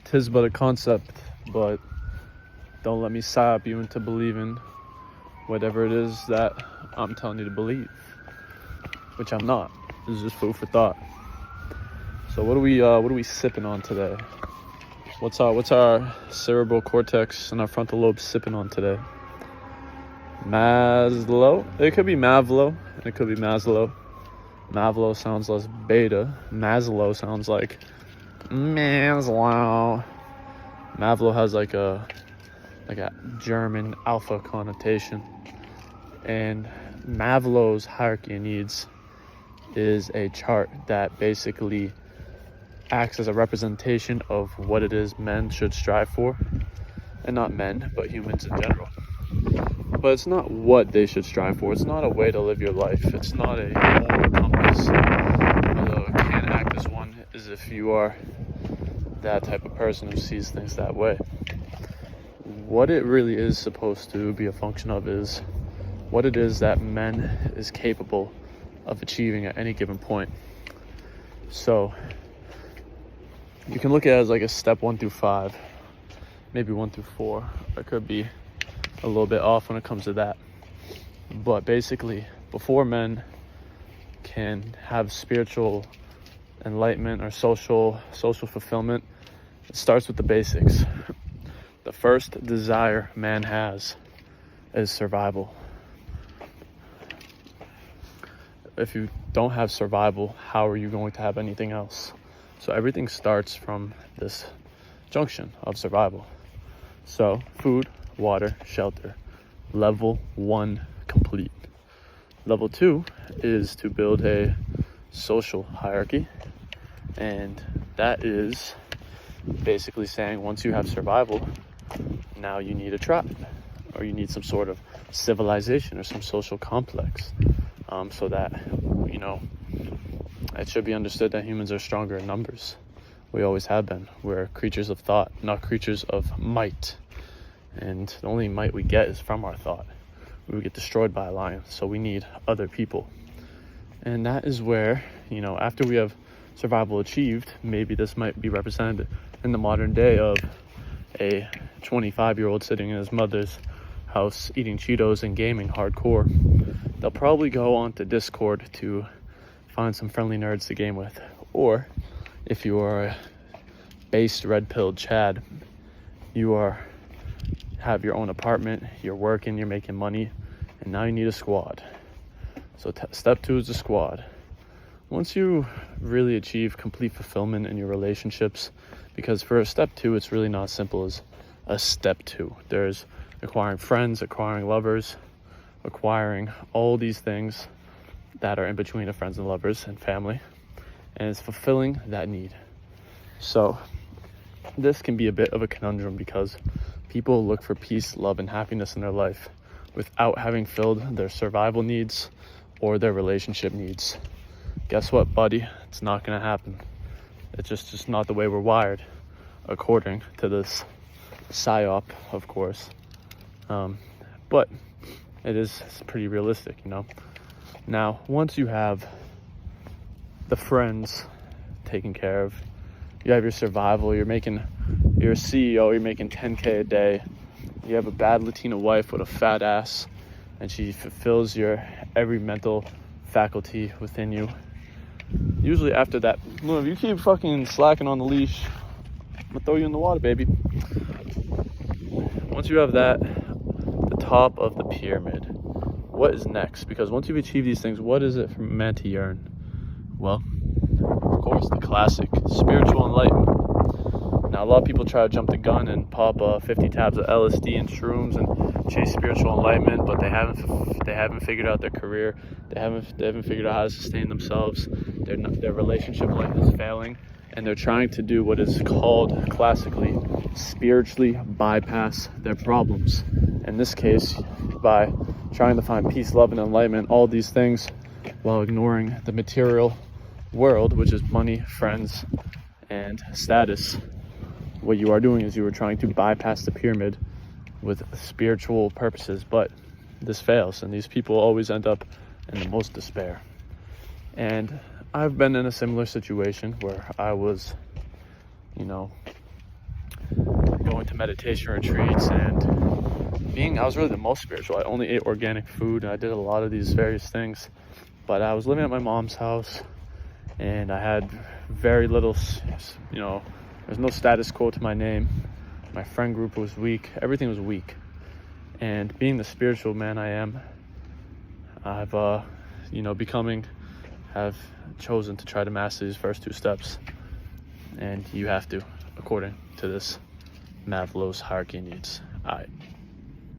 'Tis but a concept, but don't let me sap you into believing whatever it is that I'm telling you to believe, which I'm not. This is just food for thought. So what are we sipping on today? What's our cerebral cortex and our frontal lobe sipping on today? Maslow. It could be Mavlo. It could be Maslow. Mavlo sounds less beta. Maslow sounds like Maslow. Mavlo has like a German alpha connotation. And Maslow's hierarchy of needs is a chart that basically acts as a representation of what it is men should strive for. And not men, but humans in general. But it's not what they should strive for. It's not a way to live your life. It's not a moral compass. Although it can act as one, as if you are that type of person who sees things that way. What it really is supposed to be a function of is what it is that men is capable of achieving at any given point. So you can look at it as like a step 1 through 5, maybe 1 through 4. I could be a little bit off when it comes to that. But basically, before men can have spiritual enlightenment or social fulfillment, it starts with the basics. The first desire man has is survival. If you don't have survival, how are you going to have anything else? So everything starts from this junction of survival. So food, water, shelter. Level 1 complete. Level 2 is to build a social hierarchy. And that is basically saying once you have survival, now you need a tribe, or you need some sort of civilization or some social complex. So that, it should be understood that humans are stronger in numbers. We always have been. We're creatures of thought, not creatures of might. And the only might we get is from our thought. We would get destroyed by a lion, so we need other people. And that is where, after we have survival achieved, maybe this might be represented in the modern day of a 25-year-old sitting in his mother's house eating Cheetos and gaming hardcore. They'll probably go on to Discord to find some friendly nerds to game with. Or if you are a based red-pilled Chad, you have your own apartment, you're working, you're making money, and now you need a squad. So step 2 is the squad. Once you really achieve complete fulfillment in your relationships, because for a step 2, it's really not as simple as a step 2. There's acquiring friends, acquiring lovers, acquiring all these things that are in between of friends and lovers and family, and it's fulfilling that need. So this can be a bit of a conundrum because people look for peace, love, and happiness in their life without having filled their survival needs or their relationship needs. Guess what, buddy? It's not going to happen. It's just not the way we're wired, according to this psyop, of course. But it's pretty realistic, Now, once you have the friends taken care of, you have your survival, you're a CEO, you're making 10K a day, you have a bad Latina wife with a fat ass, and she fulfills your every mental faculty within you. Usually after that, if you keep fucking slacking on the leash, I'm gonna throw you in the water, baby. Once you have that, the top of the pyramid, what is next? Because once you've achieved these things, what is it for man to yearn? Well, of course, the classic spiritual enlightenment. Now, a lot of people try to jump the gun and pop 50 tabs of LSD and shrooms and chase spiritual enlightenment, but they haven't figured out their career. They haven't figured out how to sustain themselves. Their relationship life is failing, and they're trying to do what is called classically spiritually bypass their problems. In this case, by trying to find peace, love, and enlightenment, all these things, while ignoring the material world, which is money, friends, and status. What you are doing is you are trying to bypass the pyramid with spiritual purposes, but this fails, and these people always end up in the most despair. And I've been in a similar situation where I was, going to meditation retreats and I was really the most spiritual. I only ate organic food. I did a lot of these various things, but I was living at my mom's house and I had very little, there's no status quo to my name. My friend group was weak. Everything was weak. And being the spiritual man I am, I've, have chosen to try to master these first 2 steps. And you have to, according to this Maslow's hierarchy of needs. All right.